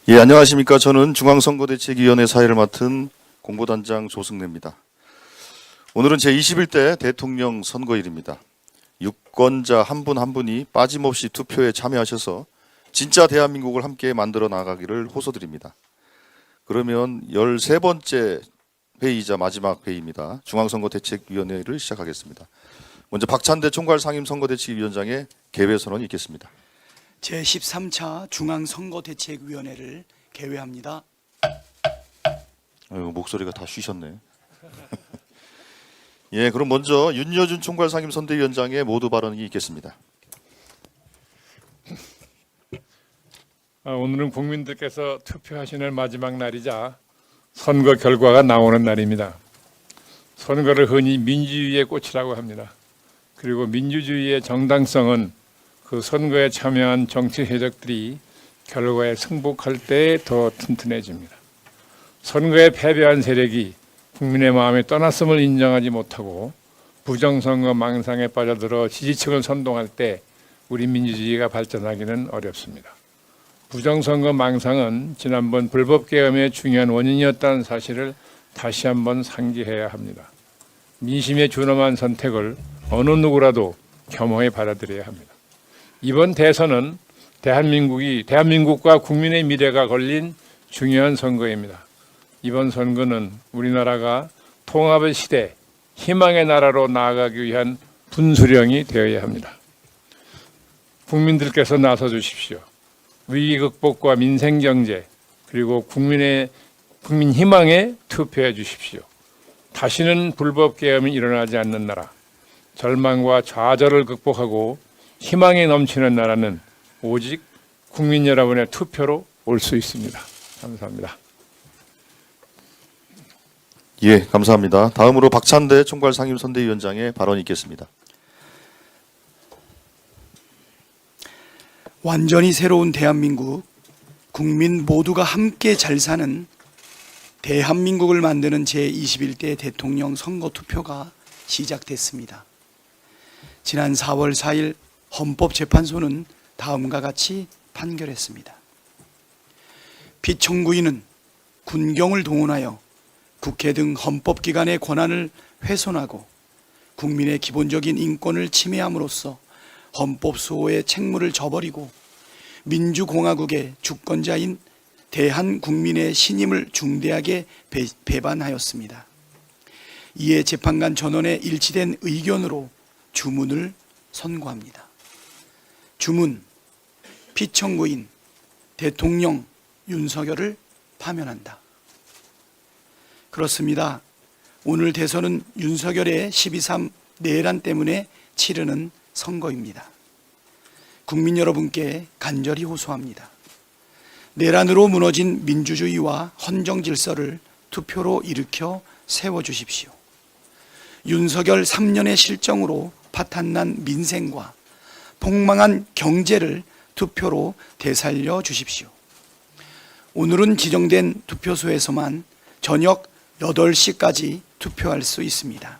예, 안녕하십니까. 저는 중앙선거대책위원회 사회를 맡은 공보단장 조승래입니다. 오늘은 제21대 대통령 선거일입니다. 유권자 한 분 한 분이 빠짐없이 투표에 참여하셔서 진짜 대한민국을 함께 만들어 나가기를 호소드립니다. 그러면 13번째 회의이자 마지막 회의입니다. 중앙선거대책위원회를 시작하겠습니다. 먼저 박찬대 총괄상임선거대책위원장의 개회선언이 있겠습니다. 제13차 중앙선거대책위원회를 개회합니다. 목소리가 다 쉬셨네. 예, 그럼 먼저 윤여준 총괄상임선대위원장의 모두 발언이 있겠습니다. 오늘은 국민들께서 투표하시는 마지막 날이자 선거 결과가 나오는 날입니다. 선거를 흔히 민주주의의 꽃이라고 합니다. 그리고 민주주의의 정당성은 그 선거에 참여한 정치 세력들이 결과에 승복할 때 더 튼튼해집니다. 선거에 패배한 세력이 국민의 마음에 떠났음을 인정하지 못하고 부정선거 망상에 빠져들어 지지층을 선동할 때 우리 민주주의가 발전하기는 어렵습니다. 부정선거 망상은 지난번 불법계엄의 중요한 원인이었다는 사실을 다시 한번 상기해야 합니다. 민심에 준엄한 선택을 어느 누구라도 겸허히 받아들여야 합니다. 이번 대선은 대한민국과 국민의 미래가 걸린 중요한 선거입니다. 이번 선거는 우리나라가 통합의 시대, 희망의 나라로 나아가기 위한 분수령이 되어야 합니다. 국민들께서 나서 주십시오. 위기 극복과 민생 경제 그리고 국민 희망에 투표해 주십시오. 다시는 불법 계엄이 일어나지 않는 나라, 절망과 좌절을 극복하고 희망이 넘치는 나라는 오직 국민 여러분의 투표로 올 수 있습니다. 감사합니다. 예, 감사합니다. 다음으로 박찬대 총괄상임선대위원장의 발언이 있겠습니다. 완전히 새로운 대한민국, 국민 모두가 함께 잘 사는 대한민국을 만드는 제21대 대통령 선거투표가 시작됐습니다. 지난 4월 4일 헌법재판소는 다음과 같이 판결했습니다. 피청구인은 군경을 동원하여 국회 등 헌법기관의 권한을 훼손하고 국민의 기본적인 인권을 침해함으로써 헌법수호의 책무를 저버리고 민주공화국의 주권자인 대한국민의 신임을 중대하게 배반하였습니다. 이에 재판관 전원의 일치된 의견으로 주문을 선고합니다. 주문, 피청구인 대통령 윤석열을 파면한다. 그렇습니다. 오늘 대선은 윤석열의 12.3 내란 때문에 치르는 선거입니다. 국민 여러분께 간절히 호소합니다. 내란으로 무너진 민주주의와 헌정 질서를 투표로 일으켜 세워주십시오. 윤석열 3년의 실정으로 파탄난 민생과 폭망한 경제를 투표로 되살려 주십시오. 오늘은 지정된 투표소에서만 저녁 8시까지 투표할 수 있습니다.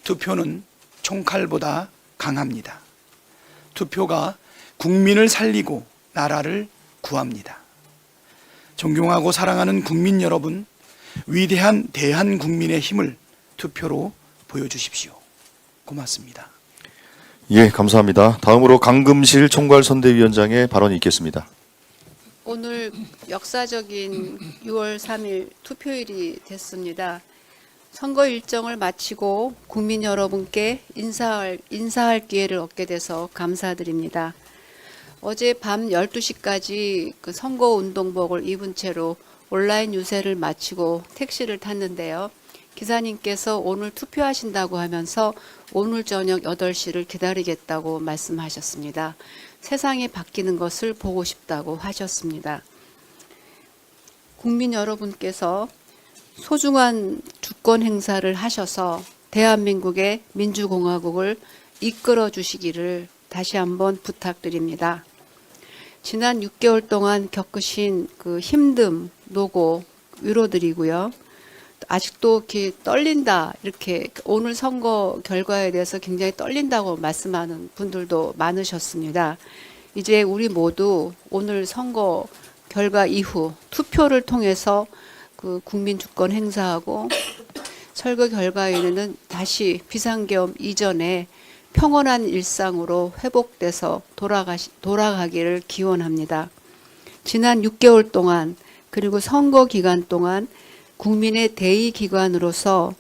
투표는 총칼보다 강합니다. 투표가 국민을 살리고 나라를 구합니다. 존경하고 사랑하는 국민 여러분, 위대한 대한국민의 힘을 투표로 보여주십시오. 고맙습니다. 예, 감사합니다. 다음으로 강금실 총괄선대위원장의 발언이 있겠습니다. 오늘 역사적인 6월 3일 투표일이 됐습니다. 선거 일정을 마치고 국민 여러분께 인사할 기회를 얻게 돼서 감사드립니다. 어제 밤 12시까지 그 선거운동복을 입은 채로 온라인 유세를 마치고 택시를 탔는데요. 기사님께서 오늘 투표하신다고 하면서 오늘 저녁 8시를 기다리겠다고 말씀하셨습니다. 세상이 바뀌는 것을 보고 싶다고 하셨습니다. 국민 여러분께서 소중한 주권 행사를 하셔서 대한민국의 민주공화국을 이끌어 주시기를 다시 한번 부탁드립니다. 지난 6개월 동안 겪으신 그 힘듦, 노고 위로드리고요. 아직도 이렇게 떨린다, 이렇게 오늘 선거 결과에 대해서 굉장히 떨린다고 말씀하는 분들도 많으셨습니다. 이제 우리 모두 오늘 선거 결과 이후 투표를 통해서 그 국민 주권 행사하고 선거 결과에는 다시 비상계엄 이전에 평온한 일상으로 회복돼서 돌아가기를 기원합니다. 지난 6개월 동안 그리고 선거 기간 동안 국민의 대의 기관으로서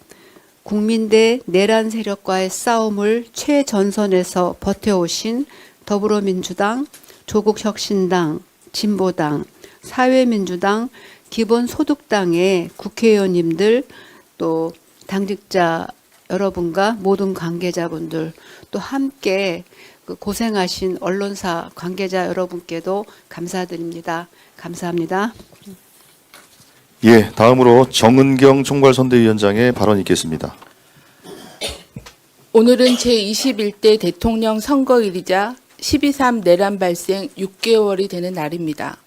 국민 대 내란 세력과의 싸움을 최전선에서 버텨오신 더불어민주당, 조국혁신당, 진보당, 사회민주당, 기본소득당의 국회의원님들 또 당직자 여러분과 모든 관계자분들 또 함께 그 고생하신 언론사 관계자 여러분께도 감사드립니다. 감사합니다. 예, 다음으로 정은경 총괄선대위원장의 발언이 있겠습니다. 오늘은 제21대 대통령 선거일이자 12.3 내란 발생 6개월이 되는 날입니다.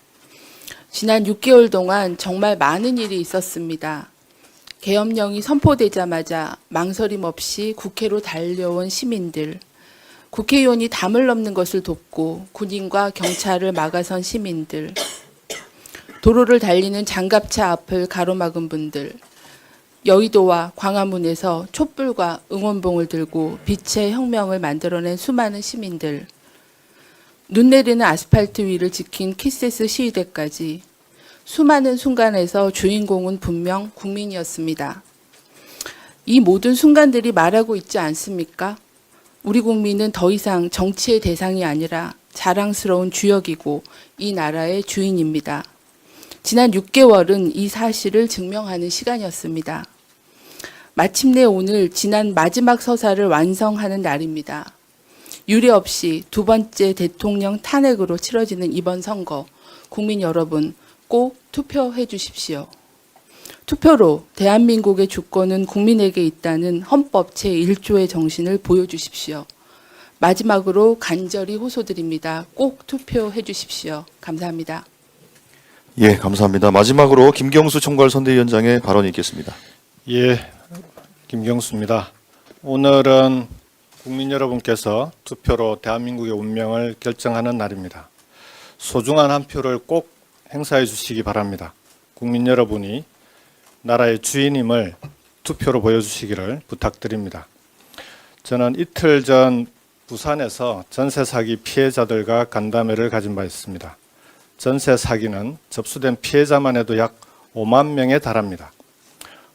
지난 6개월 동안 정말 많은 일이 있었습니다. 계엄령이 선포되자마자 망설임 없이 국회로 달려온 시민들, 국회의원이 담을 넘는 것을 돕고 군인과 경찰을 막아선 시민들, 도로를 달리는 장갑차 앞을 가로막은 분들, 여의도와 광화문에서 촛불과 응원봉을 들고 빛의 혁명을 만들어낸 수많은 시민들, 눈 내리는 아스팔트 위를 지킨 키세스 시위대까지 수많은 순간에서 주인공은 분명 국민이었습니다. 이 모든 순간들이 말하고 있지 않습니까? 우리 국민은 더 이상 정치의 대상이 아니라 자랑스러운 주역이고 이 나라의 주인입니다. 지난 6개월은 이 사실을 증명하는 시간이었습니다. 마침내 오늘 지난 마지막 서사를 완성하는 날입니다. 유례 없이 두 번째 대통령 탄핵으로 치러지는 이번 선거, 국민 여러분 꼭 투표해 주십시오. 투표로 대한민국의 주권은 국민에게 있다는 헌법 제1조의 정신을 보여주십시오. 마지막으로 간절히 호소드립니다. 꼭 투표해 주십시오. 감사합니다. 예, 감사합니다. 마지막으로 김경수 총괄선대위원장의 발언이 있겠습니다. 예, 김경수입니다. 오늘은 국민 여러분께서 투표로 대한민국의 운명을 결정하는 날입니다. 소중한 한 표를 꼭 행사해 주시기 바랍니다. 국민 여러분이 나라의 주인임을 투표로 보여주시기를 부탁드립니다. 저는 이틀 전 부산에서 전세 사기 피해자들과 간담회를 가진 바 있습니다. 전세 사기는 접수된 피해자만 해도 약 5만 명에 달합니다.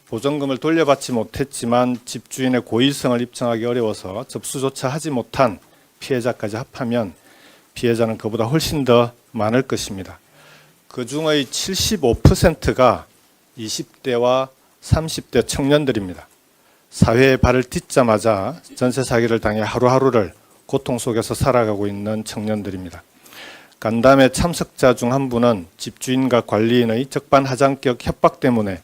보전금을 돌려받지 못했지만 집주인의 고의성을 입증하기 어려워서 접수조차 하지 못한 피해자까지 합하면 피해자는 그보다 훨씬 더 많을 것입니다. 그 중의 75%가 20대와 30대 청년들입니다. 사회에 발을 딛자마자 전세 사기를 당해 하루하루를 고통 속에서 살아가고 있는 청년들입니다. 간담회 참석자 중 한 분은 집주인과 관리인의 적반하장격 협박 때문에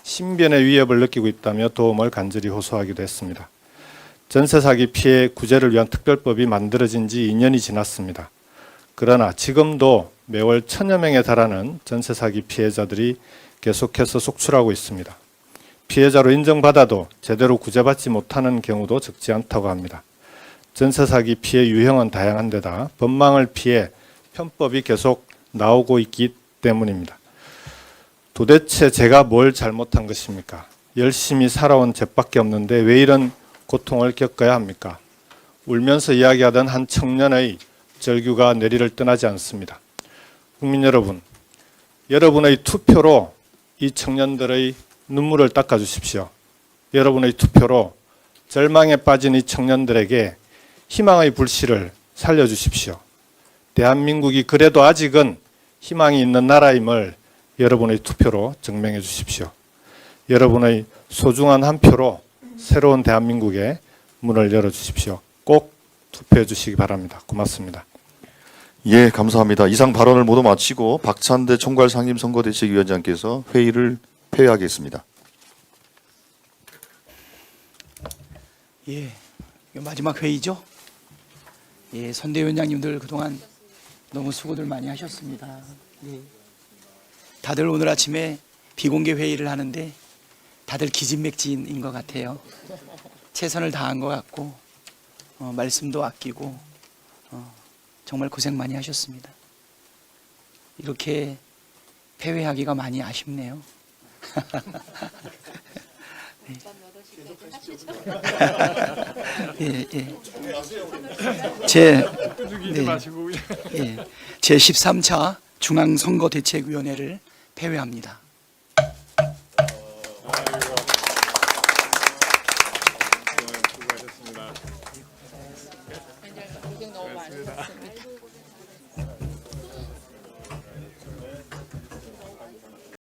신변의 위협을 느끼고 있다며 도움을 간절히 호소하기도 했습니다. 전세 사기 피해 구제를 위한 특별법이 만들어진 지 2년이 지났습니다. 그러나 지금도 매월 1000여 명에 달하는 전세 사기 피해자들이 계속해서 속출하고 있습니다. 피해자로 인정받아도 제대로 구제받지 못하는 경우도 적지 않다고 합니다. 전세 사기 피해 유형은 다양한 데다 법망을 피해 편법이 계속 나오고 있기 때문입니다. 도대체 제가 뭘 잘못한 것입니까? 열심히 살아온 죄밖에 없는데 왜 이런 고통을 겪어야 합니까? 울면서 이야기하던 한 청년의 절규가 내리를 떠나지 않습니다. 국민 여러분, 여러분의 투표로 이 청년들의 눈물을 닦아주십시오. 여러분의 투표로 절망에 빠진 이 청년들에게 희망의 불씨를 살려주십시오. 대한민국이 그래도 아직은 희망이 있는 나라임을 여러분의 투표로 증명해 주십시오. 여러분의 소중한 한 표로 새로운 대한민국의 문을 열어주십시오. 꼭 투표해 주시기 바랍니다. 고맙습니다. 예, 감사합니다. 이상 발언을 모두 마치고 박찬대 총괄상임선거대책위원장께서 회의를 폐회하겠습니다. 예, 이거 마지막 회의죠. 예, 선대위원장님들 그동안 너무 수고들 많이 하셨습니다. 예. 다들 오늘 아침에 비공개 회의를 하는데 다들 기진맥진인 것 같아요. 최선을 다한 것 같고 말씀도 아끼고 정말 고생 많이 하셨습니다. 이렇게 패배하기가 많이 아쉽네요. 네. 예, 예. 죽이지 네. 마시고 예, 제13차 중앙선거대책위원회를 폐회합니다. 수고하셨습니다. 고생 너무 많으셨습니다.